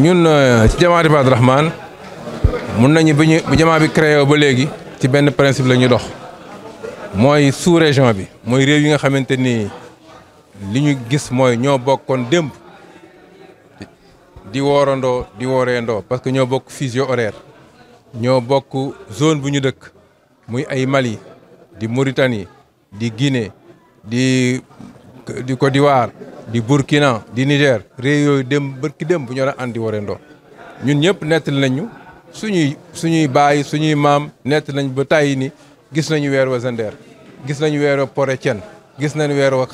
ñun ci jamaat Ibaadu Rahmaan mun nañu bu jamaa bi créé ba léegi ci benn principe la ñu dox mooy sous région bi mooy réew yi nga xamante ni li ñu gis mooy ñoo bokkoon démb di woorandoo di wooreendoo parce que ñoo bokk fuseau horaire ñoo bokk zone bu ñu dëkk muy ay Mali di Mauritanie di Guinée di Côte d'Ivoire di Burkina di Niger réew yooyu dem bërki dem bu ñoo a andi wooreendoo ñun ñëpp nettali nañu suñuy baay suñuy maam nett nañ ba tàyyi ni gis nañu weer wa Zinder gis nañu weer wa Poré-Thiène gis nañu weer wa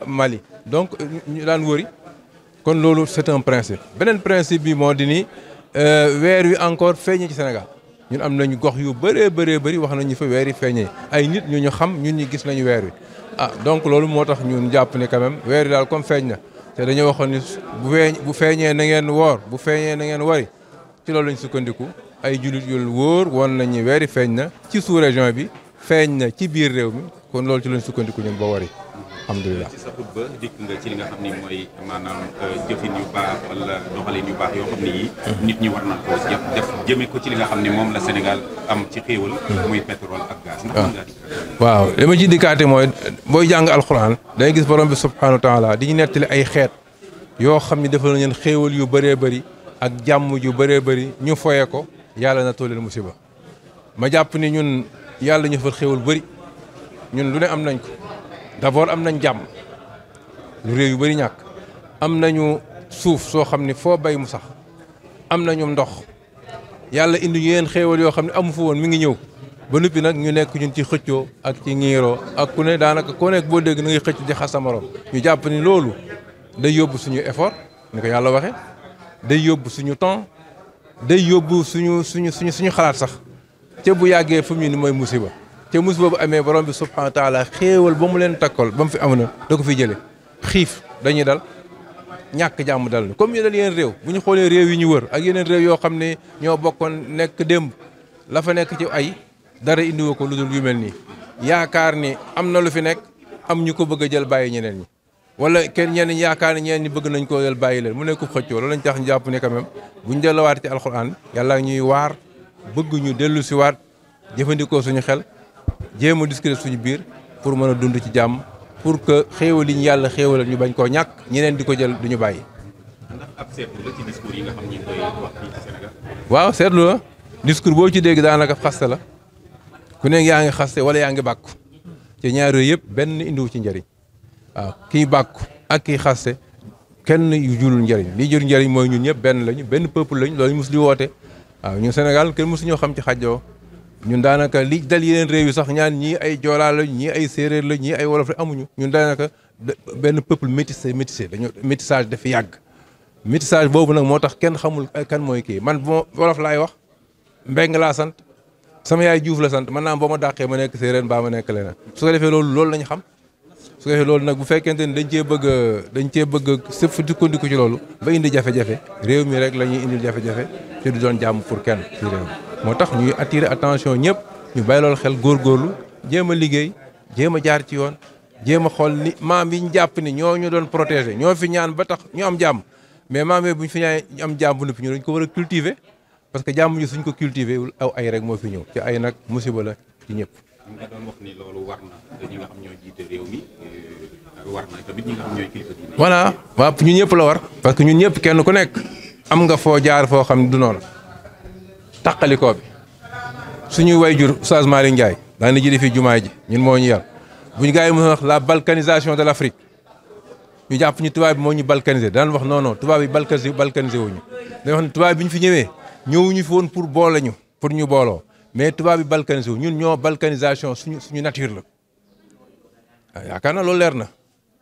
Mali donc ñu daan wëri kon loolu c'est un principe beneen principe bi moo di ni weer wi encore feeñee ci Sénégal ñun am nañu gox yu bëree bëri wax nañu fa weer yi feeñee ay nit ñu xam ñun ñi gis nañu weer wi donc loolu moo tax ñun jàpp ni quand même weer wi daal comme feeñ na te dañoo waxoon ni bu feeñee na ngeen woor bu feeñee na ngeen wari ci loolu lañ sukkandiku ay jullit yu wóor woon nañu weer yi feeñ na ci sous région bi feeñ na ci biir réew mi kon loolu ci lañ sukkandiku ñun ba wari alhamdulilah. ci sa xutba dikk nga ci li nga xam ni mooy maanaam jëfin yu baax wala doxalin yu baax yoo xam ne yii nit ñi war nañ koo def jëme ko ci li nga xam ne moom la Sénégal am ci xéewal muy pétrole ak gaz. ndax mën ngaa dikkaat. waaw li ma ciy dikkaate mooy booy jàng alxuraan day gis borom bi subhanahu wa taala di ñu nettali ay xeet yoo xam ne defal nañu xéewal yu bëree bëri ak jàmm yu bëree bëri ñu foye ko yàlla na tooleel musiba ma jàpp ni ñun yàlla ñu fa xéewal bëri ñun lu ne am nañ ko. d'abord am nañ jàmm lu réew yu bëri ñàkk am nañu suuf soo xam ne foo bay mu sax am nañu ndox yàlla indi ñu yeen xéewal yoo xam ne amu fa woon mi ngi ñëw ba noppi nag ñu nekk ñun ci xëccoo ak ci ñiiroo ak ku ne daanaka ku nekk boo dégg na ngay xëcc di xas sa morom ñu jàpp ni loolu day yóbbu suñu effort ni ko yàlla waxe day yóbbu suñu temps day yóbbu suñu xalaat sax te bu yàggee fu mu ñu ni mooy musiba te musiba bu amee borom bi subhanahu wa taala xéewal ba mu leen takkal ba mu fi am na da ko fi jëlee xiif dañuy dal ñàkk jàmm dal na comme ñu dal yeneen réew bu ñu xoolee réew yi ñu wër ak yeneen réew yoo xam ne ñoo bokkoon nekk démb la fa nekk ci ay dara indiwoo ko lu dul yu mel nii yaakaar ni am na lu fi nekk am ñu ko bëgg a jël bàyyi ñeneen ñi wala kenn ñenn ñi yaakaar ni ñeneen ñi bëgg nañ koo jël bàyyi leen mu nekk xëccoo loolu lañ tax ñu jàpp ne quand même bu ñu delluwaat ci alxuraan yàlla ñuy waar bëgg ñu dellu si waat jëfandikoo suñu xel jéem a discuter suñu biir pour mën a dund ci jàmm pour que xéewal yi ñu yàlla xéewalal ñu bañ koo ñàkk ñeneen di ko jël du ñu bàyyi. ndax ab seetlu la ci discours yi nga xam ni koy wax fii ci Sénégal. waaw seetlu la discours boo ci dégg daanaka xaste la ku nekk yaa ngi xaste wala yaa ngi bàkku te ñaar yooyu yëpp benn indiwu ci njëriñ waaw kii bàkku ak kii xaste kenn yu julul njëriñ lii jur njëriñ mooy ñun ñëpp benn lañu benn peuple lañu loolu mos di woote waaw ñun Sénégal kenn mosu ñoo xam ci xajjoo ñun daanaka li dal yeneen réew yi sax ñaan ñii ay joolaa la ñii ay séeréer la ñii ay wolof la amuñu ñun daanaka benn peuple métissé dañoo métissage dafa yàgg métissage boobu nag moo tax kenn xamul kan mooy kii man boo wolof laay wax mbeng laa sant sama yaay Juuf la sant man naa boo ma dàqee ma nekk séeréer mbaa ma nekk leneen su ko defee loolu lañu xam su ko defee loolu nag bu fekkente ni dañ cee bëgg sëf sukkandiku ci loolu ba indi jafe-jafe réew mi rek la ñuy indil jafe-jafe te du doon jàmm pour kenn ci réew moo tax ñuy attirer attention ñëpp ñu bàyyi loolu xel góorgóorlu jéem a liggéey jéem a jaar ci yoon jéem a xool ni maam yi ñu jàpp ni ñoo ñu doon protéger ñoo fi ñaan ba tax ñu am jàmm mais maam yi bu ñu fi ñaan ñu am jàmm bu noppi ñu dañ ko war a cultiver parce que jàmm ñu suñ ko cultiver wul aw ay rek moo fi ñëw ci ay nag musiba la ci ñëpp. nga doon wax ni loolu war na ñi nga xam ñoo jiite réew mi war na tamit ñi nga xam ñooy kilifa diine. voilà waaw ñun ñëpp la war parce que ñun ñëpp kenn ku nekk am nga foo jaar foo xam ne du noonu taqalikoo bi suñuy wayjur Oustaz Malick Ndiaye daan na jëlee fii jumaa ji ñun moo ñu yar bu ñu gars yi mën a wax la balkanisation de l' Afrique ñu jàpp ñu tubaab bi moo ñu balkanisé daan wax non tubaab yi balkanisé wuñu dañuy wax ne tubaab bi ñu fi ñëwee ñëwuñu fi woon pour boole ñu pour ñu booloo mais tubaab bi balkanisé wu ñun ñoo balkanisation suñu nature la waaw yaakaar na loolu leer na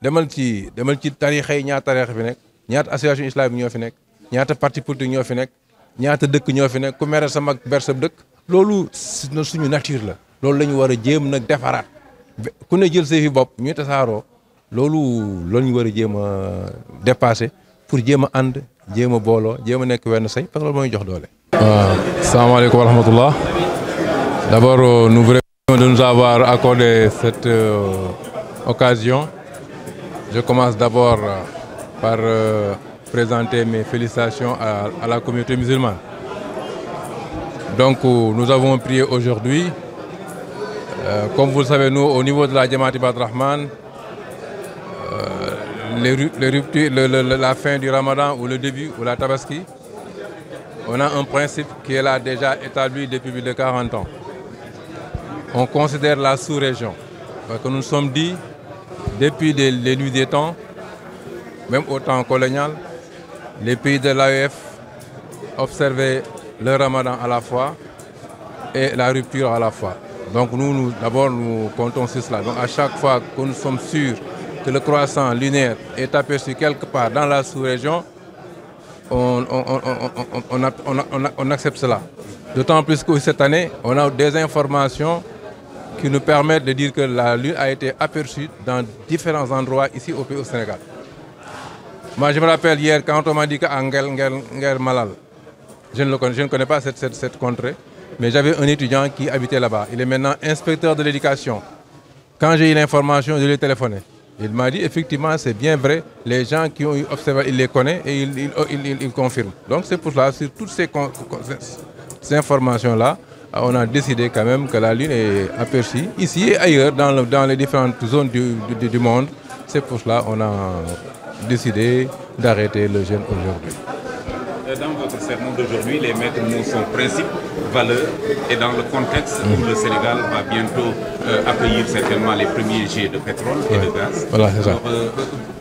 demal ci tarixa yi ñaata tarixa fi nekk ñaata association islamique ñoo fi nekk ñaata parti politique ñoo fi nekk ñaata dëkk ñoo fi nekk ku mere sa mag ber sa dëkk loolu suñu nature la loolu la ñu war a jéem nag defaraat ku ne jël sa fi bopp ñuy tasaaroo loolu ñu war a jéem a dépasser pour jéem a ànd jéem a booloo jéem a nekk wenn say parce que loolu mooy jox doole. Asalaamaaleykum wa rahmatullah. D'abord nous vous remercions de nous avoir accordé cette occasion. Je commence d'abord par présenter mes félicitations à la communauté musulmane. Donc nous avons prié aujourd'hui. Comme vous le savez, nous, au niveau de la Jamaat Ibadur Rahman, les ruptures, la fin du Ramadan ou le début ou la Tabaski, on a un principe qui est là déjà établi depuis plus de 40 ans. On considère la sous-région. Parce que nous nous sommes dit, depuis les nuits des temps, même au temps colonial, les pays de l'AEF observaient le Ramadan à la fois et la rupture à la fois. Donc d'abord, nous comptons sur cela. Donc à chaque fois que nous sommes sûrs que le croissant lunaire est aperçu quelque part dans la sous-région, on accepte cela. D'autant plus que cette année, on a des informations qui nous permettent de dire que la Lune a été aperçue dans différents endroits ici au pays au Sénégal. Moi, je me rappelle hier quand on m'a dit qu'à Nguer Malal, je ne connais pas cette contrée, mais j'avais un étudiant qui habitait là-bas. Il est maintenant inspecteur de l'éducation. Quand j'ai eu l'information, je lui ai téléphoné. Il m'a dit effectivement c'est bien vrai, les gens qui ont observé, il les connaît et il confirme. Donc c'est pour cela, sur toutes ces informations-là, on a décidé quand même que la Lune est aperçue ici et ailleurs dans les différentes zones du monde. C'est pour cela qu'on a décidé d'arrêter le jeûne aujourd'hui. Dans votre sermon d'aujourd'hui, les maîtres mots sont principes, valeurs et dans le contexte où le Sénégal va bientôt accueillir certainement les premiers jets de pétrole et de gaz. Voilà, c'est ça.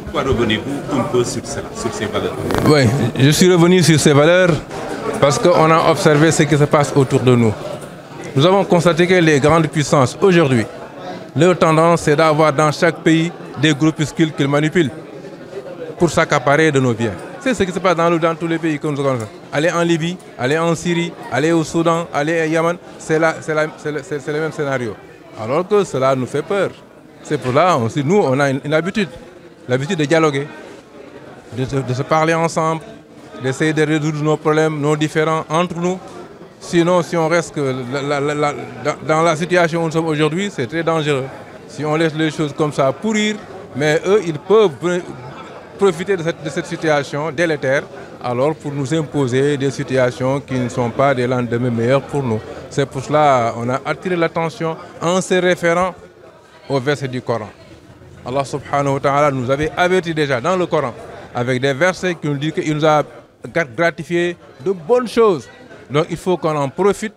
Pourquoi revenez-vous un peu sur cela, sur ces valeurs? Oui, je suis revenu sur ces valeurs parce qu'on a observé ce qui se passe autour de nous. Nous avons constaté que les grandes puissances aujourd'hui, leur tendance c'est d'avoir dans chaque pays des groupuscules qu'ils manipulent pour s'accaparer de nos biens. C'est ce qui se passe dans tous les pays que nous connaissons. Allez en Libye, allez en Syrie, allez au Soudan, allez au Yémen, c'est le même scénario. Alors que cela nous fait peur. C'est pour là, nous, on a une habitude, l'habitude de dialoguer, de se parler ensemble, d'essayer de résoudre nos problèmes, nos différends entre nous. Sinon, si on reste dans la situation où nous sommes aujourd'hui, c'est très dangereux. Si on laisse les choses comme ça pourrir, mais eux, ils peuvent profiter de cette situation délétère, alors pour nous imposer des situations qui ne sont pas des lendemains meilleurs pour nous. C'est pour cela qu'on a attiré l'attention en se référant au verset du Coran. Allah subhanahu wa ta'ala nous avait averti déjà dans le Coran, avec des versets qui nous disent qu'il nous a gratifié de bonnes choses. Donc il faut qu'on en profite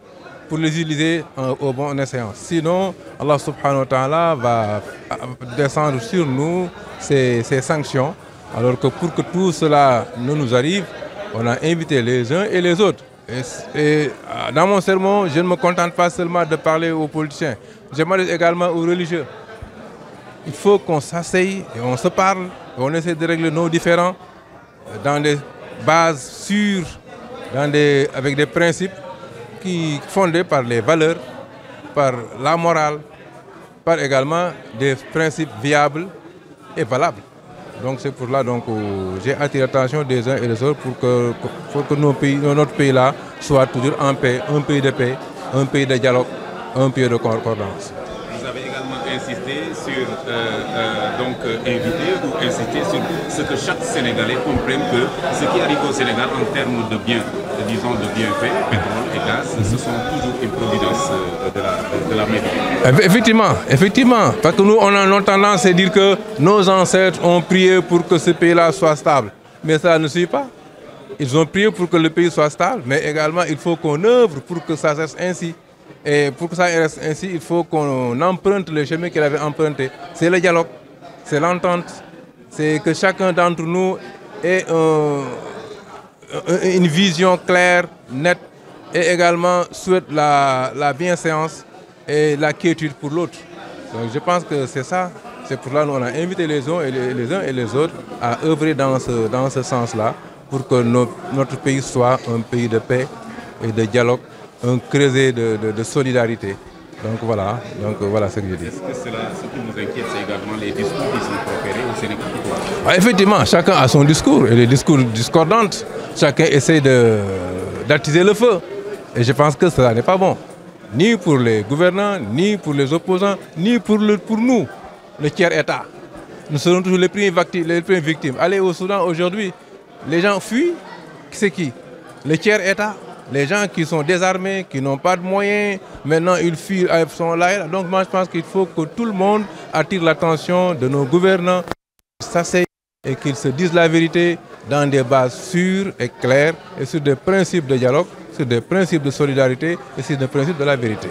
pour les utiliser au bon escient. Sinon, Allah subhanahu wa ta'ala va descendre sur nous ses sanctions. Alors que pour que tout cela ne nous arrive, on a invité les uns et les autres. Et dans mon sermon, je ne me contente pas seulement de parler aux politiciens, je m'adresse également aux religieux. Il faut qu'on s'asseye et on se parle, et on essaie de régler nos différends dans des bases sûres, avec des principes fondés par les valeurs, par la morale, par également des principes viables et valables. Donc c'est pour là que j'ai attiré l'attention des uns et des autres pour que notre pays-là soit toujours en paix, un pays de paix, un pays de dialogue, un pays de concordance. Vous avez également insisté sur, invité ou insisté sur ce que chaque Sénégalais comprenne que ce qui arrive au Sénégal en termes de bienfaits, pétrole et gaz, ce sont toujours une providence de la mairie. Effectivement, parce que nous, on a notre tendance à dire que nos ancêtres ont prié pour que ce pays-là soit stable. Mais ça ne suffit pas. Ils ont prié pour que le pays soit stable, mais également il faut qu'on œuvre pour que ça reste ainsi. Et pour que ça reste ainsi, il faut qu'on emprunte le chemin qu'il avait emprunté. C'est le dialogue, c'est l'entente, c'est que chacun d'entre nous ait une vision claire, nette, et également souhaite la bienséance et la quiétude pour l'autre. Donc je pense que c'est ça. C'est pour cela qu'on a invité les uns et les autres à œuvrer dans ce sens-là pour que notre pays soit un pays de paix et de dialogue, un creuset de solidarité. Donc voilà ce que je dis. Est-ce que ce qui nous inquiète, c'est également les discours qui sont proférés au Sénégal? Effectivement, chacun a son discours et les discours discordants. Chacun essaie d'attiser le feu. Et je pense que cela n'est pas bon. Ni pour les gouvernants, ni pour les opposants, ni pour nous, le tiers-État. Nous serons toujours les premières victimes. Allez au Soudan aujourd'hui. les gens fuient. C'est qui? Le tiers-État. Les gens qui sont désarmés, qui n'ont pas de moyens, maintenant ils fuient, sont là. Donc moi je pense qu'il faut que tout le monde attire l'attention de nos gouvernants, s'asseyent et qu'ils se disent la vérité dans des bases sûres et claires et sur des principes de dialogue, sur des principes de solidarité et sur des principes de la vérité.